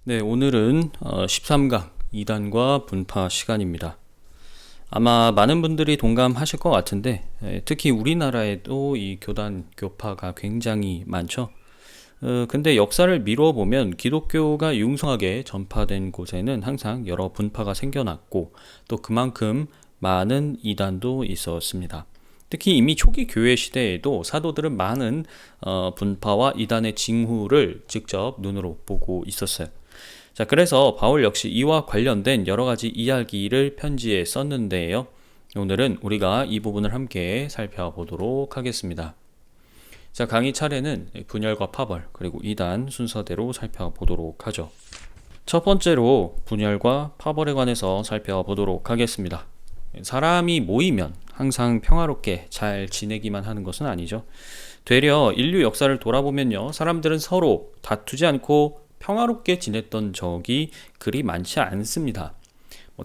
네, 오늘은 13강 이단과 분파 시간입니다. 아마 많은 분들이 동감하실 것 같은데 특히 우리나라에도 이 교단, 교파가 굉장히 많죠. 근데 역사를 미루어 보면 기독교가 융성하게 전파된 곳에는 항상 여러 분파가 생겨났고 또 그만큼 많은 이단도 있었습니다. 특히 이미 초기 교회 시대에도 사도들은 많은 분파와 이단의 징후를 직접 눈으로 보고 있었어요. 자, 그래서 바울 역시 이와 관련된 여러 가지 이야기를 편지에 썼는데요. 오늘은 우리가 이 부분을 함께 살펴보도록 하겠습니다. 자, 강의 차례는 분열과 파벌 그리고 이단 순서대로 살펴보도록 하죠. 첫 번째로 분열과 파벌에 관해서 살펴보도록 하겠습니다. 사람이 모이면 항상 평화롭게 잘 지내기만 하는 것은 아니죠. 되려 인류 역사를 돌아보면요, 사람들은 서로 다투지 않고 평화롭게 지냈던 적이 그리 많지 않습니다.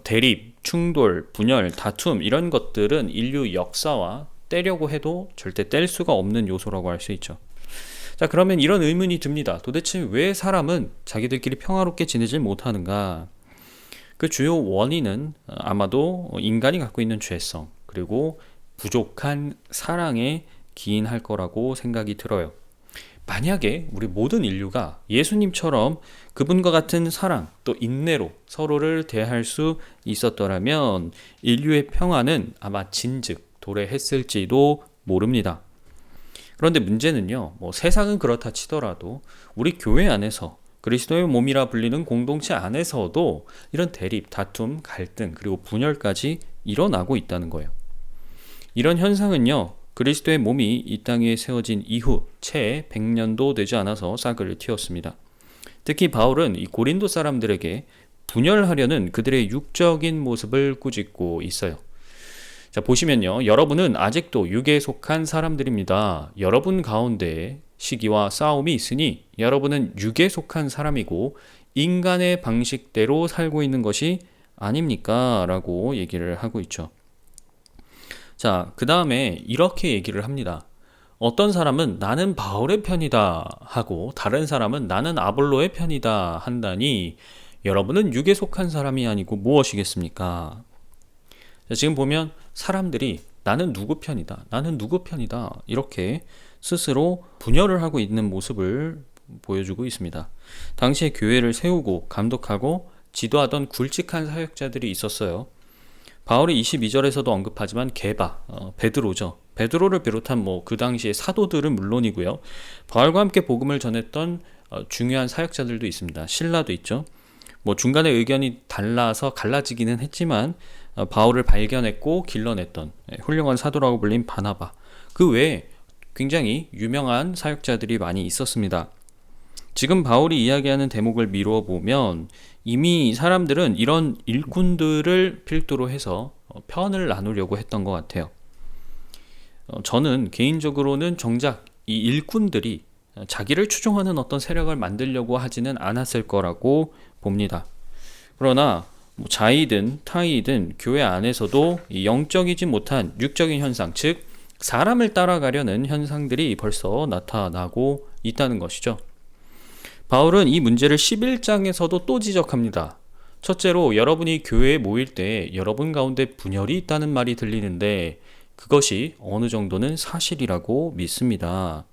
대립, 충돌, 분열, 다툼 이런 것들은 인류 역사와 떼려고 해도 절대 뗄 수가 없는 요소라고 할 수 있죠. 자, 그러면 이런 의문이 듭니다. 도대체 왜 사람은 자기들끼리 평화롭게 지내질 못하는가? 그 주요 원인은 아마도 인간이 갖고 있는 죄성 그리고 부족한 사랑에 기인할 거라고 생각이 들어요. 만약에 우리 모든 인류가 예수님처럼 그분과 같은 사랑 또 인내로 서로를 대할 수 있었더라면 인류의 평화는 아마 진즉 도래했을지도 모릅니다. 그런데 문제는요, 세상은 그렇다 치더라도 우리 교회 안에서 그리스도의 몸이라 불리는 공동체 안에서도 이런 대립, 다툼, 갈등 그리고 분열까지 일어나고 있다는 거예요. 이런 현상은요, 그리스도의 몸이 이 땅 위에 세워진 이후 채 100년도 되지 않아서 싹을 틔웠습니다. 특히 바울은 이 고린도 사람들에게 분열하려는 그들의 육적인 모습을 꾸짖고 있어요. 자, 보시면요, 여러분은 아직도 육에 속한 사람들입니다. 여러분 가운데 시기와 싸움이 있으니 여러분은 육에 속한 사람이고 인간의 방식대로 살고 있는 것이 아닙니까? 라고 얘기를 하고 있죠. 자, 그 다음에 이렇게 얘기를 합니다. 어떤 사람은 나는 바울의 편이다 하고 다른 사람은 나는 아볼로의 편이다 한다니 여러분은 육에 속한 사람이 아니고 무엇이겠습니까? 자, 지금 보면 사람들이 나는 누구 편이다, 나는 누구 편이다 이렇게 스스로 분열을 하고 있는 모습을 보여주고 있습니다. 당시에 교회를 세우고 감독하고 지도하던 굵직한 사역자들이 있었어요. 바울이 22절에서도 언급하지만 게바, 베드로죠. 베드로를 비롯한 그 당시의 사도들은 물론이고요. 바울과 함께 복음을 전했던 중요한 사역자들도 있습니다. 실라도 있죠. 중간에 의견이 달라서 갈라지기는 했지만 바울을 발견했고 길러냈던 훌륭한 사도라고 불린 바나바. 그 외에 굉장히 유명한 사역자들이 많이 있었습니다. 지금 바울이 이야기하는 대목을 미루어 보면 이미 사람들은 이런 일꾼들을 필두로 해서 편을 나누려고 했던 것 같아요. 저는 개인적으로는 정작 이 일꾼들이 자기를 추종하는 어떤 세력을 만들려고 하지는 않았을 거라고 봅니다. 그러나 자이든 타이든 교회 안에서도 영적이지 못한 육적인 현상, 즉 사람을 따라가려는 현상들이 벌써 나타나고 있다는 것이죠. 바울은 이 문제를 11장에서도 또 지적합니다. 첫째로 여러분이 교회에 모일 때 여러분 가운데 분열이 있다는 말이 들리는데 그것이 어느 정도는 사실이라고 믿습니다.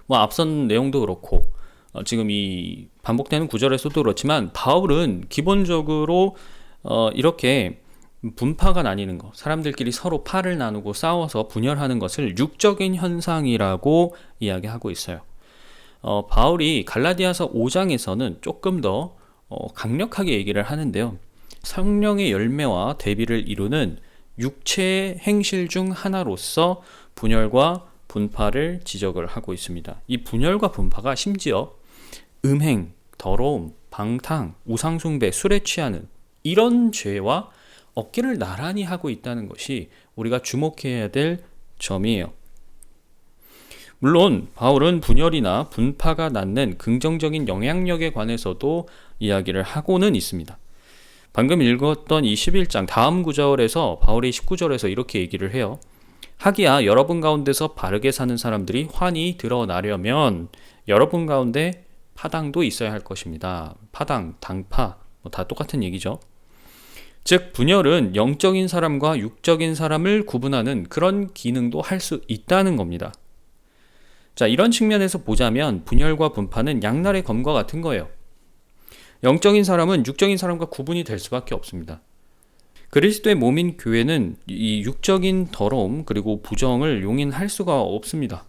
앞선 내용도 그렇고 지금 이 반복되는 구절에서도 그렇지만 바울은 기본적으로 이렇게 분파가 나뉘는 것, 사람들끼리 서로 팔을 나누고 싸워서 분열하는 것을 육적인 현상이라고 이야기하고 있어요. 바울이 갈라디아서 5장에서는 조금 더 강력하게 얘기를 하는데요. 성령의 열매와 대비를 이루는 육체의 행실 중 하나로서 분열과 분파를 지적을 하고 있습니다. 이 분열과 분파가 심지어 음행, 더러움, 방탕, 우상숭배, 술에 취하는 이런 죄와 어깨를 나란히 하고 있다는 것이 우리가 주목해야 될 점이에요. 물론 바울은 분열이나 분파가 낳는 긍정적인 영향력에 관해서도 이야기를 하고는 있습니다. 방금 읽었던 이 11장 다음 구절에서 바울이 19절에서 이렇게 얘기를 해요. 하기야 여러분 가운데서 바르게 사는 사람들이 환히 드러나려면 여러분 가운데 파당도 있어야 할 것입니다. 파당, 당파 다 똑같은 얘기죠. 즉 분열은 영적인 사람과 육적인 사람을 구분하는 그런 기능도 할 수 있다는 겁니다. 자, 이런 측면에서 보자면 분열과 분파는 양날의 검과 같은 거예요. 영적인 사람은 육적인 사람과 구분이 될 수밖에 없습니다. 그리스도의 몸인 교회는 이 육적인 더러움 그리고 부정을 용인할 수가 없습니다.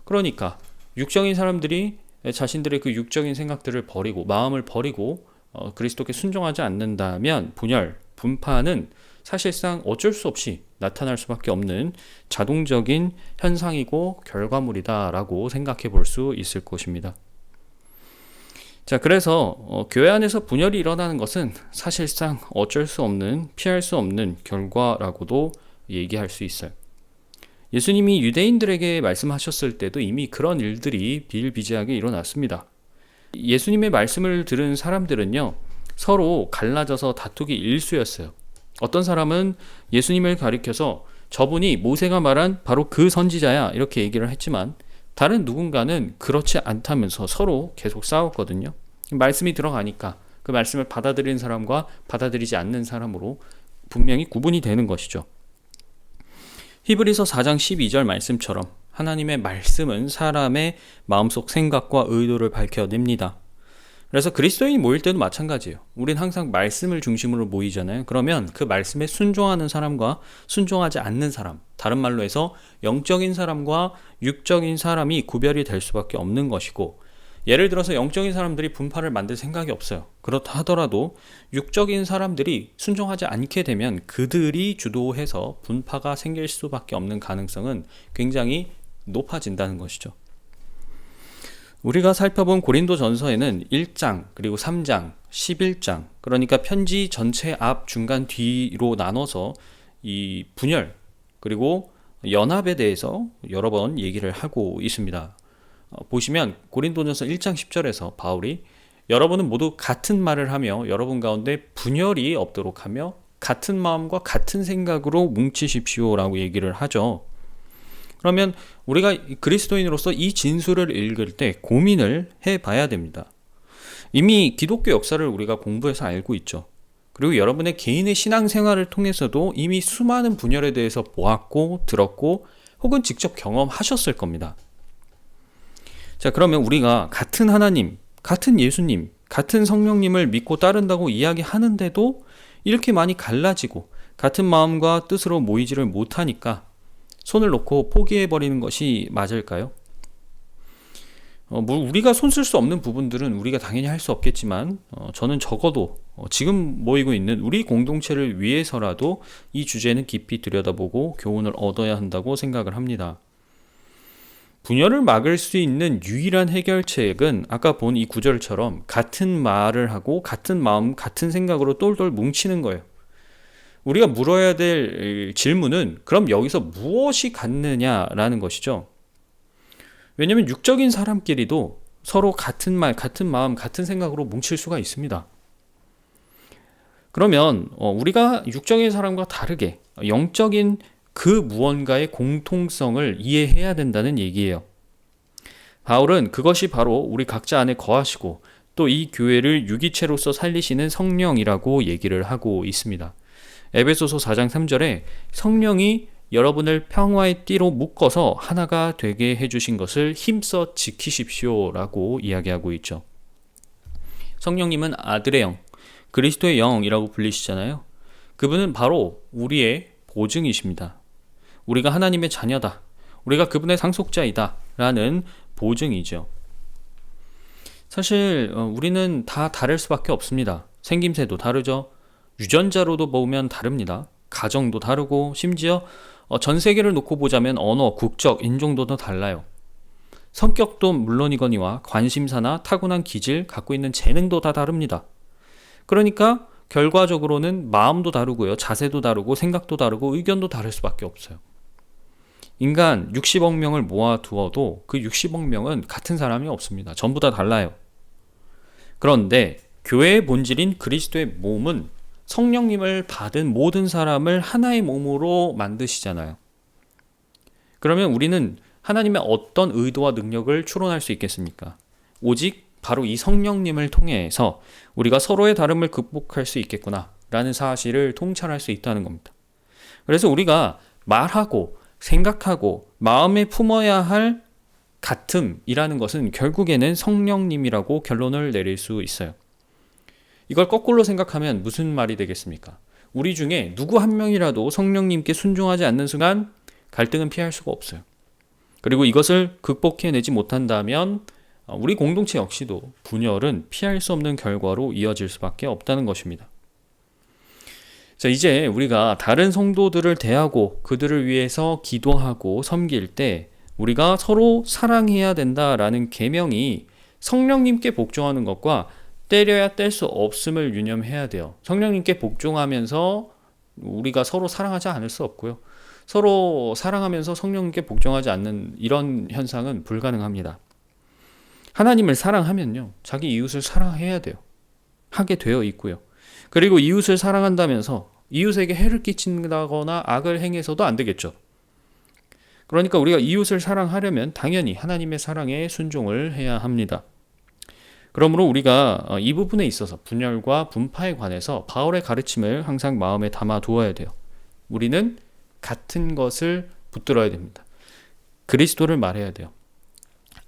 그러니까 육적인 사람들이 자신들의 그 육적인 생각들을 버리고 마음을 버리고 그리스도께 순종하지 않는다면 분열, 분파는 사실상 어쩔 수 없이 나타날 수밖에 없는 자동적인 현상이고 결과물이다라고 생각해 볼 수 있을 것입니다. 자, 그래서 교회 안에서 분열이 일어나는 것은 사실상 어쩔 수 없는, 피할 수 없는 결과라고도 얘기할 수 있어요. 예수님이 유대인들에게 말씀하셨을 때도 이미 그런 일들이 비일비재하게 일어났습니다. 예수님의 말씀을 들은 사람들은요, 서로 갈라져서 다투기 일쑤였어요. 어떤 사람은 예수님을 가리켜서 저분이 모세가 말한 바로 그 선지자야 이렇게 얘기를 했지만 다른 누군가는 그렇지 않다면서 서로 계속 싸웠거든요. 말씀이 들어가니까 그 말씀을 받아들이는 사람과 받아들이지 않는 사람으로 분명히 구분이 되는 것이죠. 히브리서 4장 12절 말씀처럼 하나님의 말씀은 사람의 마음속 생각과 의도를 밝혀냅니다. 그래서 그리스도인이 모일 때도 마찬가지예요. 우린 항상 말씀을 중심으로 모이잖아요. 그러면 그 말씀에 순종하는 사람과 순종하지 않는 사람, 다른 말로 해서 영적인 사람과 육적인 사람이 구별이 될 수밖에 없는 것이고, 예를 들어서 영적인 사람들이 분파를 만들 생각이 없어요. 그렇다 하더라도 육적인 사람들이 순종하지 않게 되면 그들이 주도해서 분파가 생길 수밖에 없는 가능성은 굉장히 높아진다는 것이죠. 우리가 살펴본 고린도전서에는 1장 그리고 3장, 11장, 그러니까 편지 전체 앞, 중간, 뒤로 나눠서 이 분열 그리고 연합에 대해서 여러 번 얘기를 하고 있습니다. 보시면 고린도전서 1장 10절에서 바울이 여러분은 모두 같은 말을 하며 여러분 가운데 분열이 없도록 하며 같은 마음과 같은 생각으로 뭉치십시오라고 얘기를 하죠. 그러면 우리가 그리스도인으로서 이 진술을 읽을 때 고민을 해봐야 됩니다. 이미 기독교 역사를 우리가 공부해서 알고 있죠. 그리고 여러분의 개인의 신앙생활을 통해서도 이미 수많은 분열에 대해서 보았고 들었고 혹은 직접 경험하셨을 겁니다. 자, 그러면 우리가 같은 하나님, 같은 예수님, 같은 성령님을 믿고 따른다고 이야기하는데도 이렇게 많이 갈라지고 같은 마음과 뜻으로 모이지를 못하니까 손을 놓고 포기해버리는 것이 맞을까요? 우리가 손 쓸 수 없는 부분들은 우리가 당연히 할 수 없겠지만 저는 적어도 지금 모이고 있는 우리 공동체를 위해서라도 이 주제는 깊이 들여다보고 교훈을 얻어야 한다고 생각을 합니다. 분열을 막을 수 있는 유일한 해결책은 아까 본 이 구절처럼 같은 말을 하고 같은 마음, 같은 생각으로 똘똘 뭉치는 거예요. 우리가 물어야 될 질문은 그럼 여기서 무엇이 같느냐라는 것이죠. 왜냐하면 육적인 사람끼리도 서로 같은 말, 같은 마음, 같은 생각으로 뭉칠 수가 있습니다. 그러면 우리가 육적인 사람과 다르게 영적인 그 무언가의 공통성을 이해해야 된다는 얘기예요. 바울은 그것이 바로 우리 각자 안에 거하시고 또 이 교회를 유기체로서 살리시는 성령이라고 얘기를 하고 있습니다. 에베소서 4장 3절에 성령이 여러분을 평화의 띠로 묶어서 하나가 되게 해주신 것을 힘써 지키십시오 라고 이야기하고 있죠. 성령님은 아들의 영, 그리스도의 영이라고 불리시잖아요. 그분은 바로 우리의 보증이십니다. 우리가 하나님의 자녀다, 우리가 그분의 상속자이다 라는 보증이죠. 사실 우리는 다 다를 수밖에 없습니다. 생김새도 다르죠. 유전자로도 보면 다릅니다. 가정도 다르고 심지어 전 세계를 놓고 보자면 언어, 국적, 인종도도 달라요. 성격도 물론이거니와 관심사나 타고난 기질, 갖고 있는 재능도 다 다릅니다. 그러니까 결과적으로는 마음도 다르고요, 자세도 다르고 생각도 다르고 의견도 다를 수밖에 없어요. 인간 60억 명을 모아두어도 그 60억 명은 같은 사람이 없습니다. 전부 다 달라요. 그런데 교회의 본질인 그리스도의 몸은 성령님을 받은 모든 사람을 하나의 몸으로 만드시잖아요. 그러면 우리는 하나님의 어떤 의도와 능력을 추론할 수 있겠습니까? 오직 바로 이 성령님을 통해서 우리가 서로의 다름을 극복할 수 있겠구나 라는 사실을 통찰할 수 있다는 겁니다. 그래서 우리가 말하고 생각하고 마음에 품어야 할 같음이라는 것은 결국에는 성령님이라고 결론을 내릴 수 있어요. 이걸 거꾸로 생각하면 무슨 말이 되겠습니까? 우리 중에 누구 한 명이라도 성령님께 순종하지 않는 순간 갈등은 피할 수가 없어요. 그리고 이것을 극복해내지 못한다면 우리 공동체 역시도 분열은 피할 수 없는 결과로 이어질 수밖에 없다는 것입니다. 자, 이제 우리가 다른 성도들을 대하고 그들을 위해서 기도하고 섬길 때 우리가 서로 사랑해야 된다라는 계명이 성령님께 복종하는 것과 때려야 뗄 수 없음을 유념해야 돼요. 성령님께 복종하면서 우리가 서로 사랑하지 않을 수 없고요. 서로 사랑하면서 성령님께 복종하지 않는 이런 현상은 불가능합니다. 하나님을 사랑하면요, 자기 이웃을 사랑해야 돼요. 하게 되어 있고요. 그리고 이웃을 사랑한다면서 이웃에게 해를 끼친다거나 악을 행해서도 안 되겠죠. 그러니까 우리가 이웃을 사랑하려면 당연히 하나님의 사랑에 순종을 해야 합니다. 그러므로 우리가 이 부분에 있어서 분열과 분파에 관해서 바울의 가르침을 항상 마음에 담아 두어야 돼요. 우리는 같은 것을 붙들어야 됩니다. 그리스도를 말해야 돼요.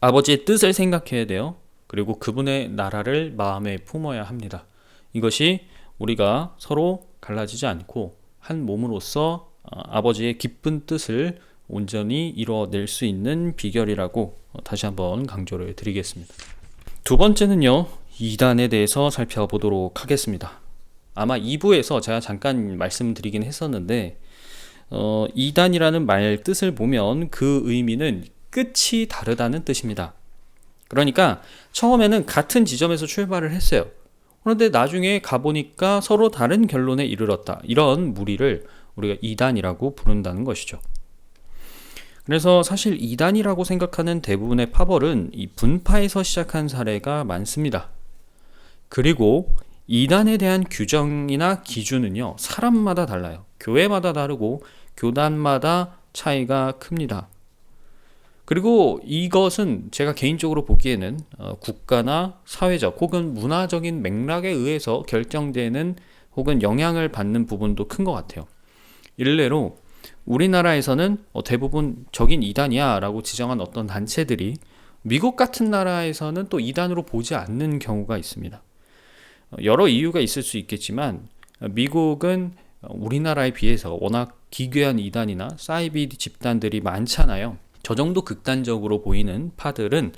아버지의 뜻을 생각해야 돼요. 그리고 그분의 나라를 마음에 품어야 합니다. 이것이 우리가 서로 갈라지지 않고 한 몸으로서 아버지의 기쁜 뜻을 온전히 이뤄낼 수 있는 비결이라고 다시 한번 강조를 드리겠습니다. 두 번째는요, 이단에 대해서 살펴보도록 하겠습니다. 아마 2부에서 제가 잠깐 말씀드리긴 했었는데 이단이라는 말 뜻을 보면 그 의미는 끝이 다르다는 뜻입니다. 그러니까 처음에는 같은 지점에서 출발을 했어요. 그런데 나중에 가보니까 서로 다른 결론에 이르렀다. 이런 무리를 우리가 이단이라고 부른다는 것이죠. 그래서 사실 이단이라고 생각하는 대부분의 파벌은 이 분파에서 시작한 사례가 많습니다. 그리고 이단에 대한 규정이나 기준은요, 사람마다 달라요. 교회마다 다르고 교단마다 차이가 큽니다. 그리고 이것은 제가 개인적으로 보기에는 국가나 사회적 혹은 문화적인 맥락에 의해서 결정되는 혹은 영향을 받는 부분도 큰 것 같아요. 일례로 우리나라에서는 대부분 저긴 이단이야 라고 지정한 어떤 단체들이 미국 같은 나라에서는 또 이단으로 보지 않는 경우가 있습니다. 여러 이유가 있을 수 있겠지만 미국은 우리나라에 비해서 워낙 기괴한 이단이나 사이비 집단들이 많잖아요. 저 정도 극단적으로 보이는 파들은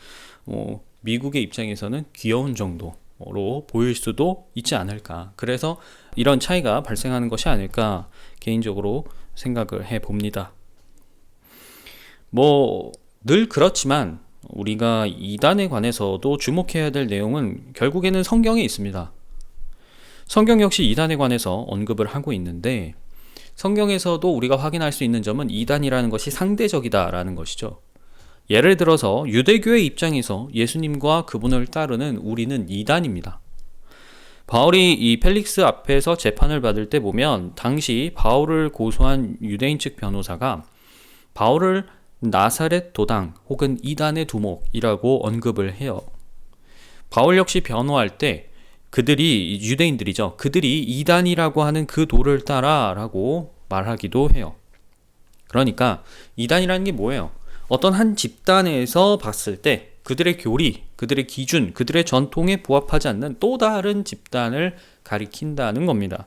미국의 입장에서는 귀여운 정도로 보일 수도 있지 않을까. 그래서 이런 차이가 발생하는 것이 아닐까 개인적으로 생각을 해봅니다. 늘 그렇지만 우리가 이단에 관해서도 주목해야 될 내용은 결국에는 성경에 있습니다. 성경 역시 이단에 관해서 언급을 하고 있는데 성경에서도 우리가 확인할 수 있는 점은 이단이라는 것이 상대적이다라는 것이죠. 예를 들어서 유대교의 입장에서 예수님과 그분을 따르는 우리는 이단입니다. 바울이 이 펠릭스 앞에서 재판을 받을 때 보면 당시 바울을 고소한 유대인 측 변호사가 바울을 나사렛 도당 혹은 이단의 두목이라고 언급을 해요. 바울 역시 변호할 때 그들이 유대인들이죠. 그들이 이단이라고 하는 그 도를 따라라고 말하기도 해요. 그러니까 이단이라는 게 뭐예요? 어떤 한 집단에서 봤을 때 그들의 교리, 그들의 기준, 그들의 전통에 부합하지 않는 또 다른 집단을 가리킨다는 겁니다.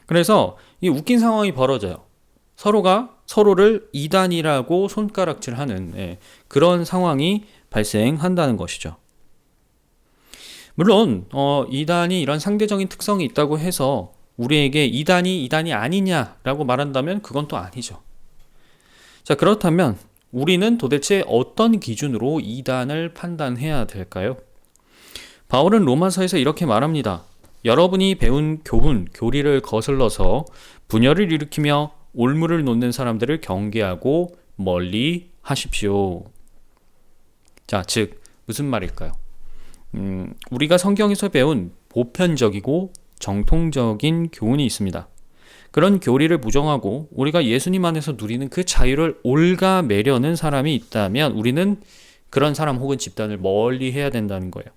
그래서 이 웃긴 상황이 벌어져요. 서로가 서로를 이단이라고 손가락질하는 그런 상황이 발생한다는 것이죠. 물론 이단이 이런 상대적인 특성이 있다고 해서 우리에게 이단이 아니냐라고 말한다면 그건 또 아니죠. 자, 그렇다면 우리는 도대체 어떤 기준으로 이단을 판단해야 될까요? 바울은 로마서에서 이렇게 말합니다. 여러분이 배운 교훈, 교리를 거슬러서 분열을 일으키며 올무를 놓는 사람들을 경계하고 멀리 하십시오. 자, 즉 무슨 말일까요? 우리가 성경에서 배운 보편적이고 정통적인 교훈이 있습니다. 그런 교리를 부정하고 우리가 예수님 안에서 누리는 그 자유를 올가매려는 사람이 있다면 우리는 그런 사람 혹은 집단을 멀리 해야 된다는 거예요.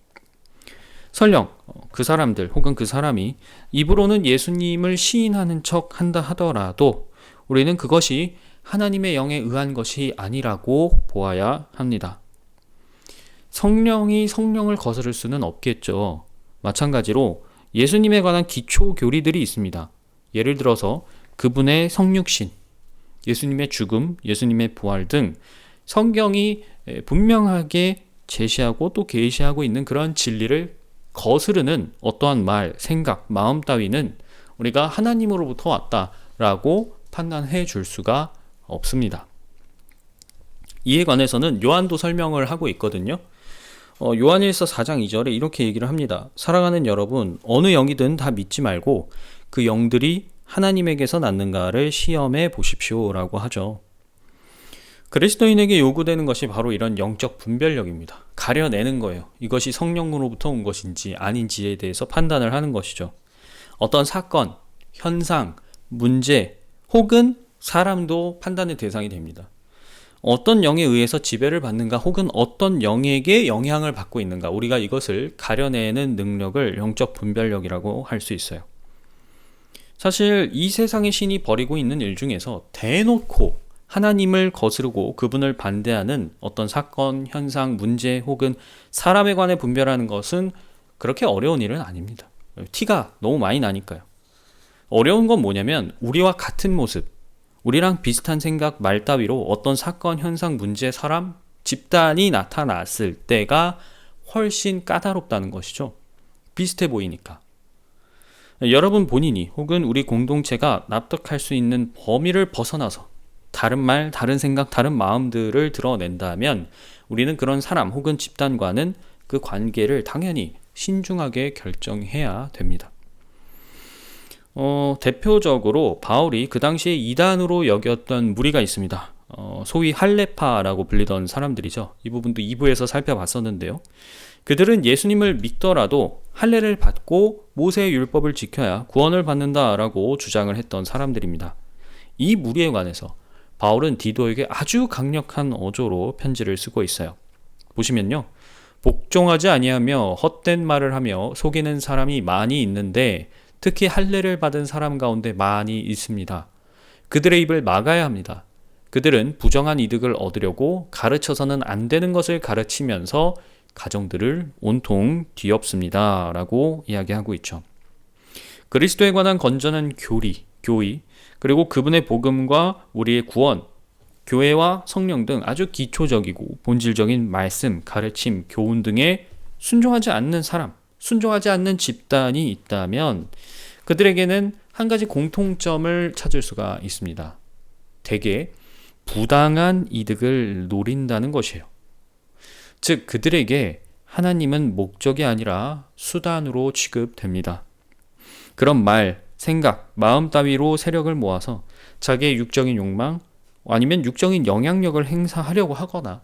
설령 그 사람들 혹은 그 사람이 입으로는 예수님을 시인하는 척 한다 하더라도 우리는 그것이 하나님의 영에 의한 것이 아니라고 보아야 합니다. 성령이 성령을 거스를 수는 없겠죠. 마찬가지로 예수님에 관한 기초 교리들이 있습니다. 예를 들어서 그분의 성육신, 예수님의 죽음, 예수님의 부활 등 성경이 분명하게 제시하고 또 계시하고 있는 그런 진리를 거스르는 어떠한 말, 생각, 마음 따위는 우리가 하나님으로부터 왔다라고 판단해 줄 수가 없습니다. 이에 관해서는 요한도 설명을 하고 있거든요. 요한일서 4장 2절에 이렇게 얘기를 합니다. 사랑하는 여러분, 어느 영이든 다 믿지 말고 그 영들이 하나님에게서 났는가를 시험해 보십시오 라고 하죠. 그리스도인에게 요구되는 것이 바로 이런 영적 분별력입니다. 가려내는 거예요. 이것이 성령으로부터 온 것인지 아닌지에 대해서 판단을 하는 것이죠. 어떤 사건, 현상, 문제 혹은 사람도 판단의 대상이 됩니다. 어떤 영에 의해서 지배를 받는가 혹은 어떤 영에게 영향을 받고 있는가, 우리가 이것을 가려내는 능력을 영적 분별력이라고 할 수 있어요. 사실 이 세상의 신이 벌이고 있는 일 중에서 대놓고 하나님을 거스르고 그분을 반대하는 어떤 사건, 현상, 문제 혹은 사람에 관해 분별하는 것은 그렇게 어려운 일은 아닙니다. 티가 너무 많이 나니까요. 어려운 건 뭐냐면 우리와 같은 모습, 우리랑 비슷한 생각, 말 따위로 어떤 사건, 현상, 문제, 사람, 집단이 나타났을 때가 훨씬 까다롭다는 것이죠. 비슷해 보이니까. 여러분 본인이 혹은 우리 공동체가 납득할 수 있는 범위를 벗어나서 다른 말, 다른 생각, 다른 마음들을 드러낸다면 우리는 그런 사람 혹은 집단과는 그 관계를 당연히 신중하게 결정해야 됩니다. 대표적으로 바울이 그 당시에 이단으로 여겼던 무리가 있습니다. 소위 할레파라고 불리던 사람들이죠. 이 부분도 2부에서 살펴봤었는데요. 그들은 예수님을 믿더라도 할례를 받고 모세의 율법을 지켜야 구원을 받는다라고 주장을 했던 사람들입니다. 이 무리에 관해서 바울은 디도에게 아주 강력한 어조로 편지를 쓰고 있어요. 보시면요. 복종하지 아니하며 헛된 말을 하며 속이는 사람이 많이 있는데 특히 할례를 받은 사람 가운데 많이 있습니다. 그들의 입을 막아야 합니다. 그들은 부정한 이득을 얻으려고 가르쳐서는 안 되는 것을 가르치면서 가정들을 온통 뒤엎습니다. 라고 이야기하고 있죠. 그리스도에 관한 건전한 교의, 그리고 그분의 복음과 우리의 구원, 교회와 성령 등 아주 기초적이고 본질적인 말씀, 가르침, 교훈 등에 순종하지 않는 사람, 순종하지 않는 집단이 있다면 그들에게는 한 가지 공통점을 찾을 수가 있습니다. 대개 부당한 이득을 노린다는 것이에요. 즉 그들에게 하나님은 목적이 아니라 수단으로 취급됩니다. 그런 말, 생각, 마음 따위로 세력을 모아서 자기의 육적인 욕망 아니면 육적인 영향력을 행사하려고 하거나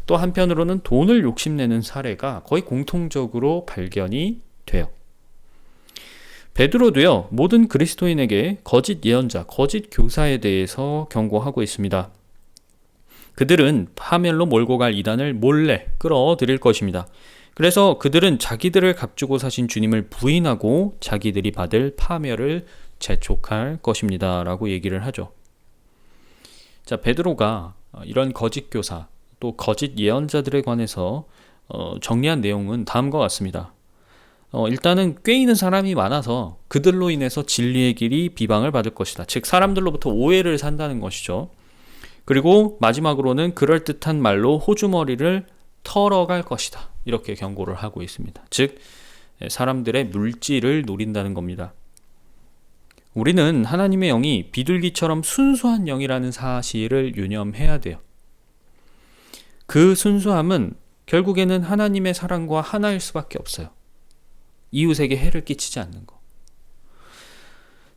또 한편으로는 돈을 욕심내는 사례가 거의 공통적으로 발견이 돼요. 베드로도요, 모든 그리스도인에게 거짓 예언자, 거짓 교사에 대해서 경고하고 있습니다. 그들은 파멸로 몰고 갈 이단을 몰래 끌어들일 것입니다. 그래서 그들은 자기들을 값주고 사신 주님을 부인하고 자기들이 받을 파멸을 재촉할 것입니다. 라고 얘기를 하죠. 자, 베드로가 이런 거짓 교사, 또 거짓 예언자들에 관해서 정리한 내용은 다음과 같습니다. 일단은 꾀이는 사람이 많아서 그들로 인해서 진리의 길이 비방을 받을 것이다. 즉 사람들로부터 오해를 산다는 것이죠. 그리고 마지막으로는 그럴듯한 말로 호주머니를 털어갈 것이다. 이렇게 경고를 하고 있습니다. 즉 사람들의 물질을 노린다는 겁니다. 우리는 하나님의 영이 비둘기처럼 순수한 영이라는 사실을 유념해야 돼요. 그 순수함은 결국에는 하나님의 사랑과 하나일 수밖에 없어요. 이웃에게 해를 끼치지 않는 거.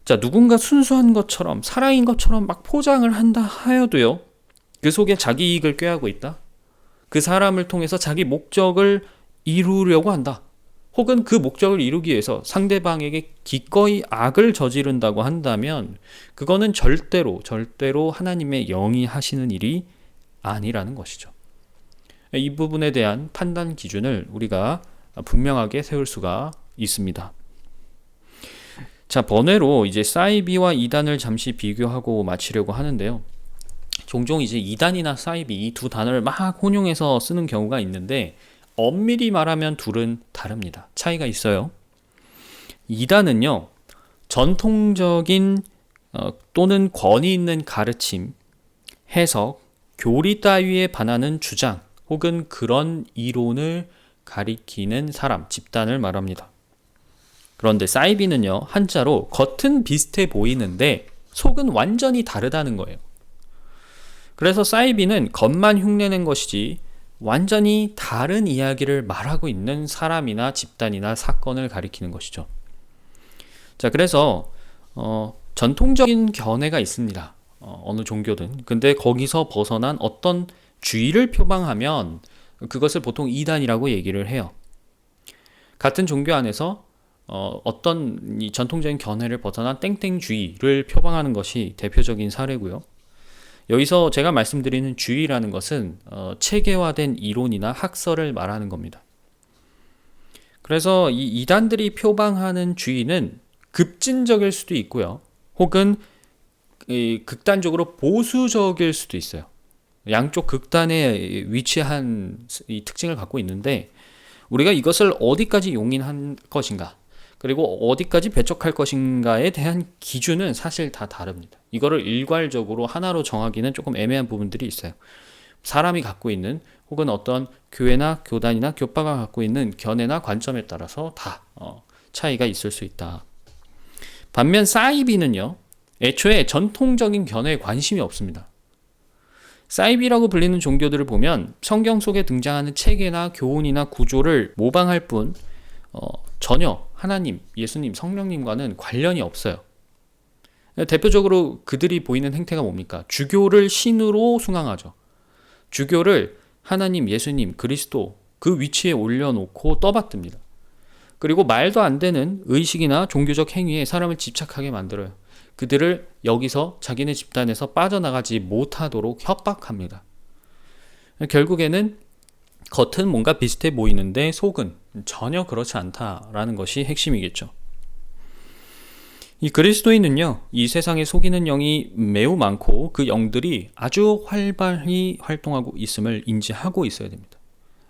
자, 누군가 순수한 것처럼 사랑인 것처럼 막 포장을 한다 하여도요, 그 속에 자기 이익을 꾀하고 있다. 그 사람을 통해서 자기 목적을 이루려고 한다. 혹은 그 목적을 이루기 위해서 상대방에게 기꺼이 악을 저지른다고 한다면 그거는 절대로 하나님의 영이 하시는 일이 아니라는 것이죠. 이 부분에 대한 판단 기준을 우리가 분명하게 세울 수가 있습니다. 자, 번외로 이제 사이비와 이단을 잠시 비교하고 마치려고 하는데요. 종종 이제 이단이나 사이비 이 두 단어를 막 혼용해서 쓰는 경우가 있는데 엄밀히 말하면 둘은 다릅니다. 차이가 있어요. 이단은요, 전통적인 또는 권위 있는 가르침, 해석, 교리 따위에 반하는 주장 혹은 그런 이론을 가리키는 사람, 집단을 말합니다. 그런데 사이비는요, 한자로 겉은 비슷해 보이는데 속은 완전히 다르다는 거예요. 그래서 사이비는 겉만 흉내낸 것이지 완전히 다른 이야기를 말하고 있는 사람이나 집단이나 사건을 가리키는 것이죠. 자, 그래서 전통적인 견해가 있습니다. 어느 종교든. 근데 거기서 벗어난 어떤 주의를 표방하면 그것을 보통 이단이라고 얘기를 해요. 같은 종교 안에서 어떤 이 전통적인 견해를 벗어난 땡땡주의를 표방하는 것이 대표적인 사례고요. 여기서 제가 말씀드리는 주의라는 것은 체계화된 이론이나 학설을 말하는 겁니다. 그래서 이 이단들이 표방하는 주의는 급진적일 수도 있고요. 혹은 극단적으로 보수적일 수도 있어요. 양쪽 극단에 위치한 이 특징을 갖고 있는데 우리가 이것을 어디까지 용인한 것인가, 그리고 어디까지 배척할 것인가에 대한 기준은 사실 다 다릅니다. 이거를 일괄적으로 하나로 정하기는 조금 애매한 부분들이 있어요. 사람이 갖고 있는 혹은 어떤 교회나 교단이나 교파가 갖고 있는 견해나 관점에 따라서 다 차이가 있을 수 있다. 반면 사이비는요, 애초에 전통적인 견해에 관심이 없습니다. 사이비라고 불리는 종교들을 보면 성경 속에 등장하는 체계나 교훈이나 구조를 모방할 뿐 전혀 하나님, 예수님, 성령님과는 관련이 없어요. 대표적으로 그들이 보이는 행태가 뭡니까? 주교를 신으로 숭앙하죠. 주교를 하나님, 예수님, 그리스도 그 위치에 올려놓고 떠받듭니다. 그리고 말도 안 되는 의식이나 종교적 행위에 사람을 집착하게 만들어요. 그들을 여기서 자기네 집단에서 빠져나가지 못하도록 협박합니다. 결국에는 겉은 뭔가 비슷해 보이는데 속은 전혀 그렇지 않다라는 것이 핵심이겠죠. 이 그리스도인은요, 이 세상에 속이는 영이 매우 많고 그 영들이 아주 활발히 활동하고 있음을 인지하고 있어야 됩니다.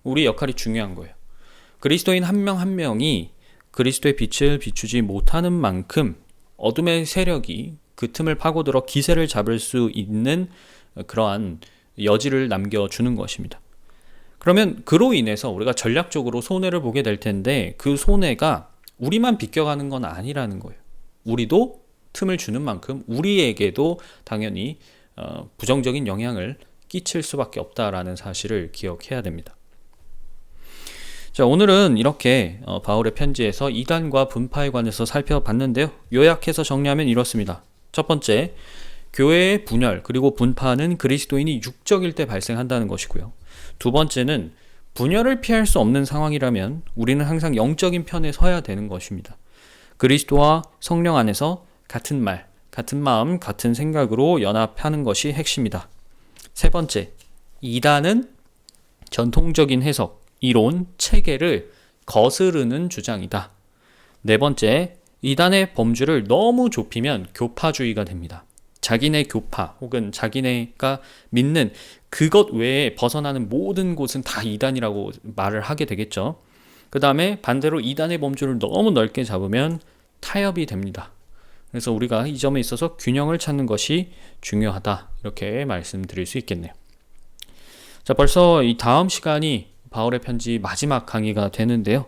우리 역할이 중요한 거예요. 그리스도인 한 명 한 명이 그리스도의 빛을 비추지 못하는 만큼 어둠의 세력이 그 틈을 파고들어 기세를 잡을 수 있는 그러한 여지를 남겨주는 것입니다. 그러면 그로 인해서 우리가 전략적으로 손해를 보게 될 텐데 그 손해가 우리만 비껴가는 건 아니라는 거예요. 우리도 틈을 주는 만큼 우리에게도 당연히 부정적인 영향을 끼칠 수밖에 없다라는 사실을 기억해야 됩니다. 자, 오늘은 이렇게 바울의 편지에서 이단과 분파에 관해서 살펴봤는데요. 요약해서 정리하면 이렇습니다. 첫 번째, 교회의 분열 그리고 분파는 그리스도인이 육적일 때 발생한다는 것이고요. 두 번째는 분열을 피할 수 없는 상황이라면 우리는 항상 영적인 편에 서야 되는 것입니다. 그리스도와 성령 안에서 같은 말, 같은 마음, 같은 생각으로 연합하는 것이 핵심이다. 세 번째, 이단은 전통적인 해석, 이론, 체계를 거스르는 주장이다. 네 번째, 이단의 범주를 너무 좁히면 교파주의가 됩니다. 자기네 교파 혹은 자기네가 믿는 그것 외에 벗어나는 모든 곳은 다 이단이라고 말을 하게 되겠죠. 그 다음에 반대로 이단의 범주를 너무 넓게 잡으면 타협이 됩니다. 그래서 우리가 이 점에 있어서 균형을 찾는 것이 중요하다, 이렇게 말씀드릴 수 있겠네요. 자, 벌써 이 다음 시간이 바울의 편지 마지막 강의가 되는데요.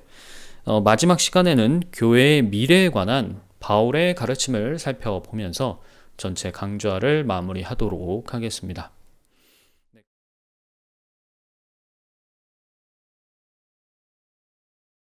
마지막 시간에는 교회의 미래에 관한 바울의 가르침을 살펴보면서 전체 강좌를 마무리하도록 하겠습니다.